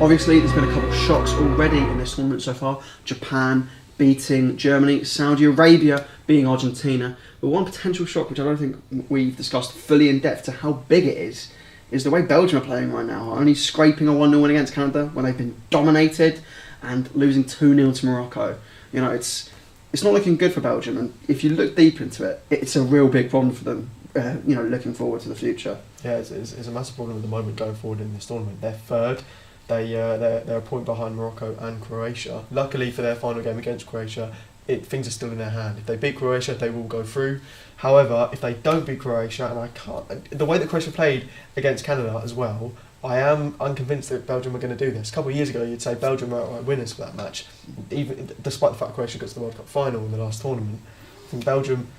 Obviously, there's been a couple of shocks already in this tournament so far. Japan beating Germany, Saudi Arabia beating Argentina. But one potential shock, which I don't think we've discussed fully in depth to how big it is the way Belgium are playing right now. Only scraping a 1-0 win against Canada when they've been dominated and losing 2-0 to Morocco. You know, it's not looking good for Belgium, and if you look deep into it, it's a real big problem for them, looking forward to the future. Yeah, it's a massive problem at the moment going forward in this tournament. They're third. They're a point behind Morocco and Croatia. Luckily for their final game against Croatia, things are still in their hand. If they beat Croatia, they will go through. However, if they don't beat Croatia, and the way that Croatia played against Canada as well, I am unconvinced that Belgium are going to do this. A couple of years ago, you'd say Belgium are outright winners for that match, even despite the fact Croatia got to the World Cup final in the last tournament. I think Belgium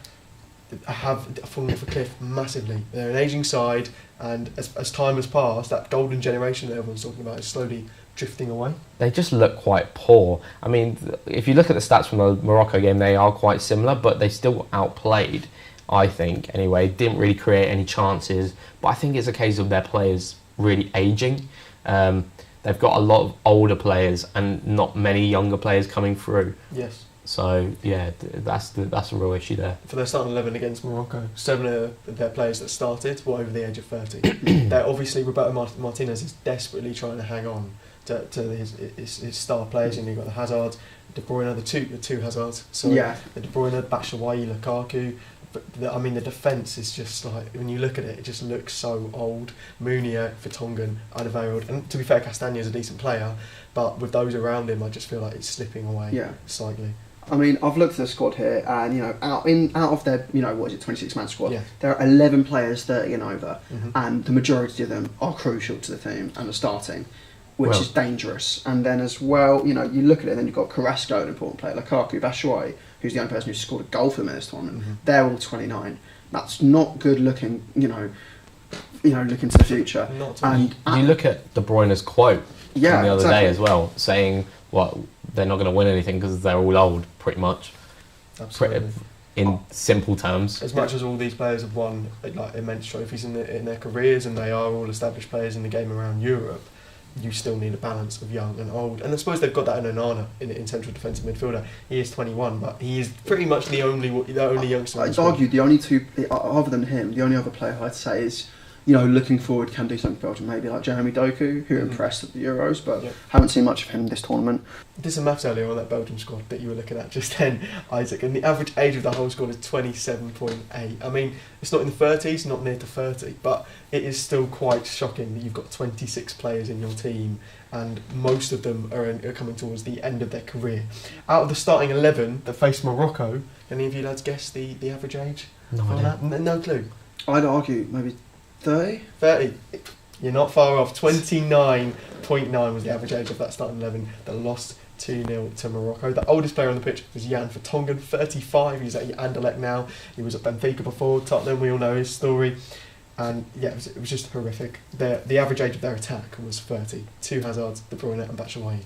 have fallen off a cliff massively. They're an ageing side, and as time has passed, that golden generation that everyone's talking about is slowly drifting away. They just look quite poor. I mean, if you look at the stats from the Morocco game, they are quite similar, but they still outplayed, I think, anyway. Didn't really create any chances, but I think it's a case of their players really ageing. They've got a lot of older players and not many younger players coming through. Yes. So yeah, that's a real issue there. For their starting 11 against Morocco, 7 of their players that started were over the age of 30. They're obviously, Roberto Martinez is desperately trying to hang on to his star players, and you've got the Hazard, De Bruyne, the two Hazards. So yeah. The De Bruyne, Batshuayi, Lukaku. But the defence is just like, when you look at it, it just looks so old. Mounier, Vertonghen, Alderweireld, and to be fair, Castagna is a decent player, but with those around him, I just feel like it's slipping away slightly. I mean, I've looked at the squad here, and out of their 26-man squad, yeah. there are 11 players 30 and over, mm-hmm. and the majority of them are crucial to the team and are starting, which is dangerous. And then as well, you look at it, and then you've got Carrasco, an important player, Lukaku, Batshuayi, who's the only person who's scored a goal for them in this tournament. Mm-hmm. They're all 29. That's not good looking. Looking to the future. And you look at De Bruyne's quote from the other day as well, saying they're not going to win anything because they're all old, pretty much. Absolutely. In simple terms. As much as all these players have won like immense trophies in their careers, and they are all established players in the game around Europe, you still need a balance of young and old. And I suppose they've got that in Onana in central defensive midfielder. He is 21, but he is pretty much the only youngster. I'd argue the only two, other than him, the only other player I'd say is, looking forward can do something for Belgium. Maybe like Jeremy Doku, who impressed at the Euros, but haven't seen much of him this tournament. Did some maths earlier on that Belgium squad that you were looking at just then, Isaac, and the average age of the whole squad is 27.8. I mean, it's not in the 30s, not near to 30, but it is still quite shocking that you've got 26 players in your team, and most of them are coming towards the end of their career. Out of the starting 11 that faced Morocco, any of you lads guess the average age? No idea. No clue. I'd argue maybe 30? 30. You're not far off. 29.9 was the average age of that starting 11 that lost 2-0 to Morocco. The oldest player on the pitch was Jan Vertonghen, 35. He's at Anderlecht now. He was at Benfica before, Tottenham, we all know his story. And yeah, it was just horrific. The average age of their attack was 30. 2 Hazards, De Bruyne and Batshuayi.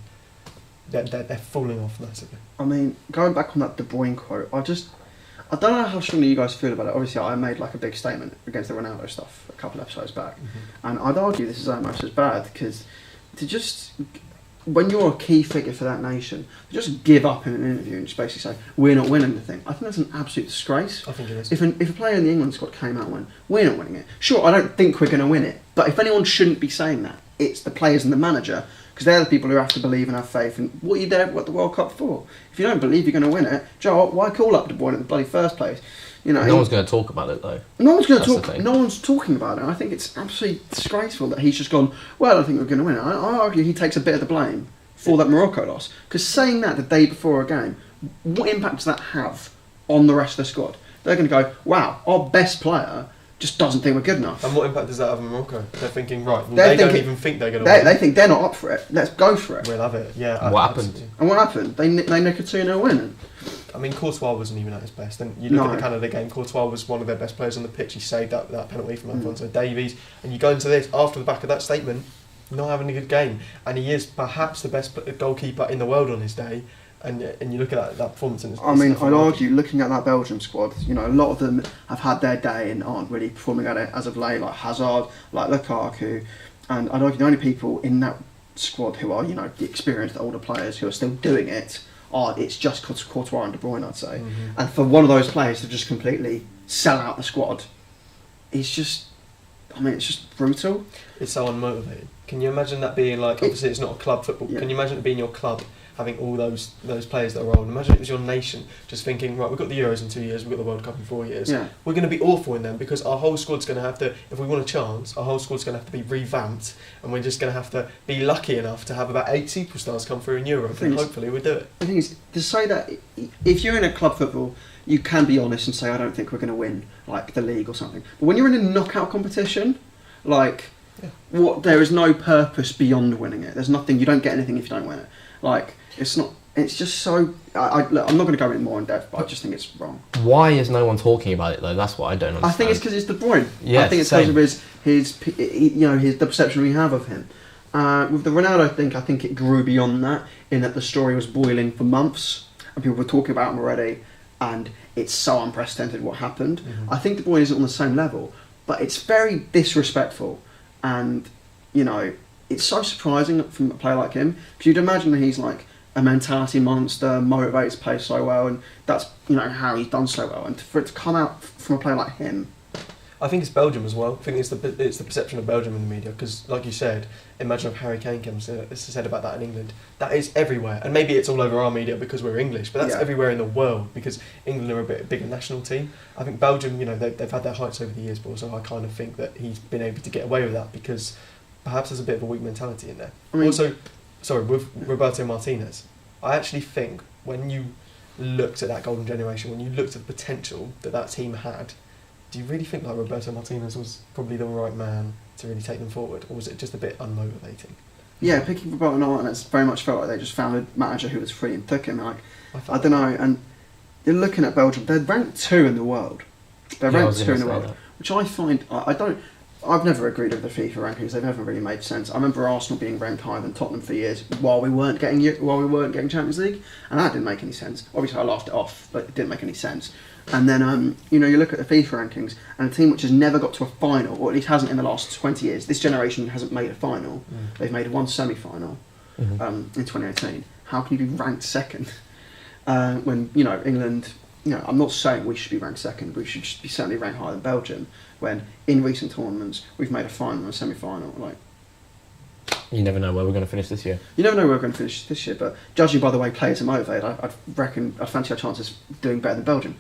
They're falling off massively. I mean, going back on that De Bruyne quote, I don't know how strongly you guys feel about it. Obviously, I made like a big statement against the Ronaldo stuff a couple of episodes back. Mm-hmm. And I'd argue this is almost as bad, because when you're a key figure for that nation, to just give up in an interview and just basically say, we're not winning the thing, I think that's an absolute disgrace. I think it is. If a player in the England squad came out and went, we're not winning it. Sure, I don't think we're going to win it. But if anyone shouldn't be saying that, it's the players and the manager, because they're the people who have to believe and have faith. And what are you there at the World Cup for? If you don't believe you're going to win it, Joe, why call up De Bruyne in the bloody first place? No one's going to talk about it though. No one's going to talk. No one's talking about it. I think it's absolutely disgraceful that he's just gone, well, I think we're going to win it. I argue he takes a bit of the blame for that Morocco loss, because saying that the day before a game, what impact does that have on the rest of the squad? They're going to go, wow, our best player just doesn't think we're good enough. And what impact does that have on Morocco? They're thinking, right, well, they don't even think they're going to win. They think they're not up for it. Let's go for it. We'll have it, yeah. And what happened? And what happened? They nick a 2-0 win. I mean, Courtois wasn't even at his best. And you look at the Canada game, Courtois was one of their best players on the pitch. He saved that penalty from Alphonso Davies. And you go into this, after the back of that statement, not having a good game. And he is perhaps the best goalkeeper in the world on his day. And you look at that performance. And I'd argue, looking at that Belgium squad, a lot of them have had their day and aren't really performing at it as of late, like Hazard, like Lukaku. And I'd argue the only people in that squad who are, the experienced older players who are still doing it, it's just Courtois and De Bruyne, I'd say. Mm-hmm. And for one of those players to just completely sell out the squad, it's just brutal. It's so unmotivated. Can you imagine that being like, obviously it's not a club football, Yeah. can you imagine it being your club, having all those players that are old? Imagine it was your nation, just thinking, right, we've got the Euros in 2 years, we've got the World Cup in 4 years. Yeah. We're going to be awful in them because our whole squad's going to have to, if we want a chance, our whole squad's going to have to be revamped, and we're just going to have to be lucky enough to have about 8 superstars come through in Europe, and hopefully we'll do it. The thing is, to say that if you're in a club football, you can be honest and say, I don't think we're going to win, like, the league or something. But when you're in a knockout competition, like, there is no purpose beyond winning it. There's nothing, you don't get anything if you don't win it. Like, it's just so... I'm not going to go in more in depth, but I just think it's wrong. Why is no one talking about it though? That's what I don't understand. I think it's because it's De Bruyne. Yeah, I think it's because of the perception we have of him. With the Ronaldo thing, I think it grew beyond that, in that the story was boiling for months, and people were talking about him already, and it's so unprecedented what happened. Mm-hmm. I think De Bruyne isn't on the same level, but it's very disrespectful, and it's so surprising from a player like him, because you'd imagine that he's like a mentality monster, motivates, plays so well, and that's how he's done so well, and for it to come out from a player like him. I think it's Belgium as well. I think it's the perception of Belgium in the media, because, like you said, imagine if Harry Kane comes. It's said about that in England. That is everywhere, and maybe it's all over our media because we're English, but that's everywhere in the world because England are a bigger national team. I think Belgium, they've had their heights over the years, but also I kind of think that he's been able to get away with that because perhaps there's a bit of a weak mentality in there. With Roberto Martinez, I actually think when you looked at that golden generation, when you looked at the potential that team had, do you really think that Roberto Martinez was probably the right man to really take them forward, or was it just a bit unmotivating? Yeah, picking Roberto Martinez very much felt like they just found a manager who was free and took him. Like, I don't know, and you're looking at Belgium, they're ranked 2 in the world. Which I find, I've never agreed with the FIFA rankings. They've never really made sense. I remember Arsenal being ranked higher than Tottenham for years while we weren't getting Champions League, and that didn't make any sense. Obviously, I laughed it off, but it didn't make any sense. And then, you look at the FIFA rankings, and a team which has never got to a final, or at least hasn't in the last 20 years, this generation hasn't made a final. They've made one semi-final in 2018. How can you be ranked second when, England... I'm not saying we should be ranked second. We should be certainly ranked higher than Belgium. When in recent tournaments we've made a final and a semi-final. Like, you never know where we're going to finish this year. You never know where we're going to finish this year. But judging by the way players are motivated, I reckon I'd fancy our chances doing better than Belgium.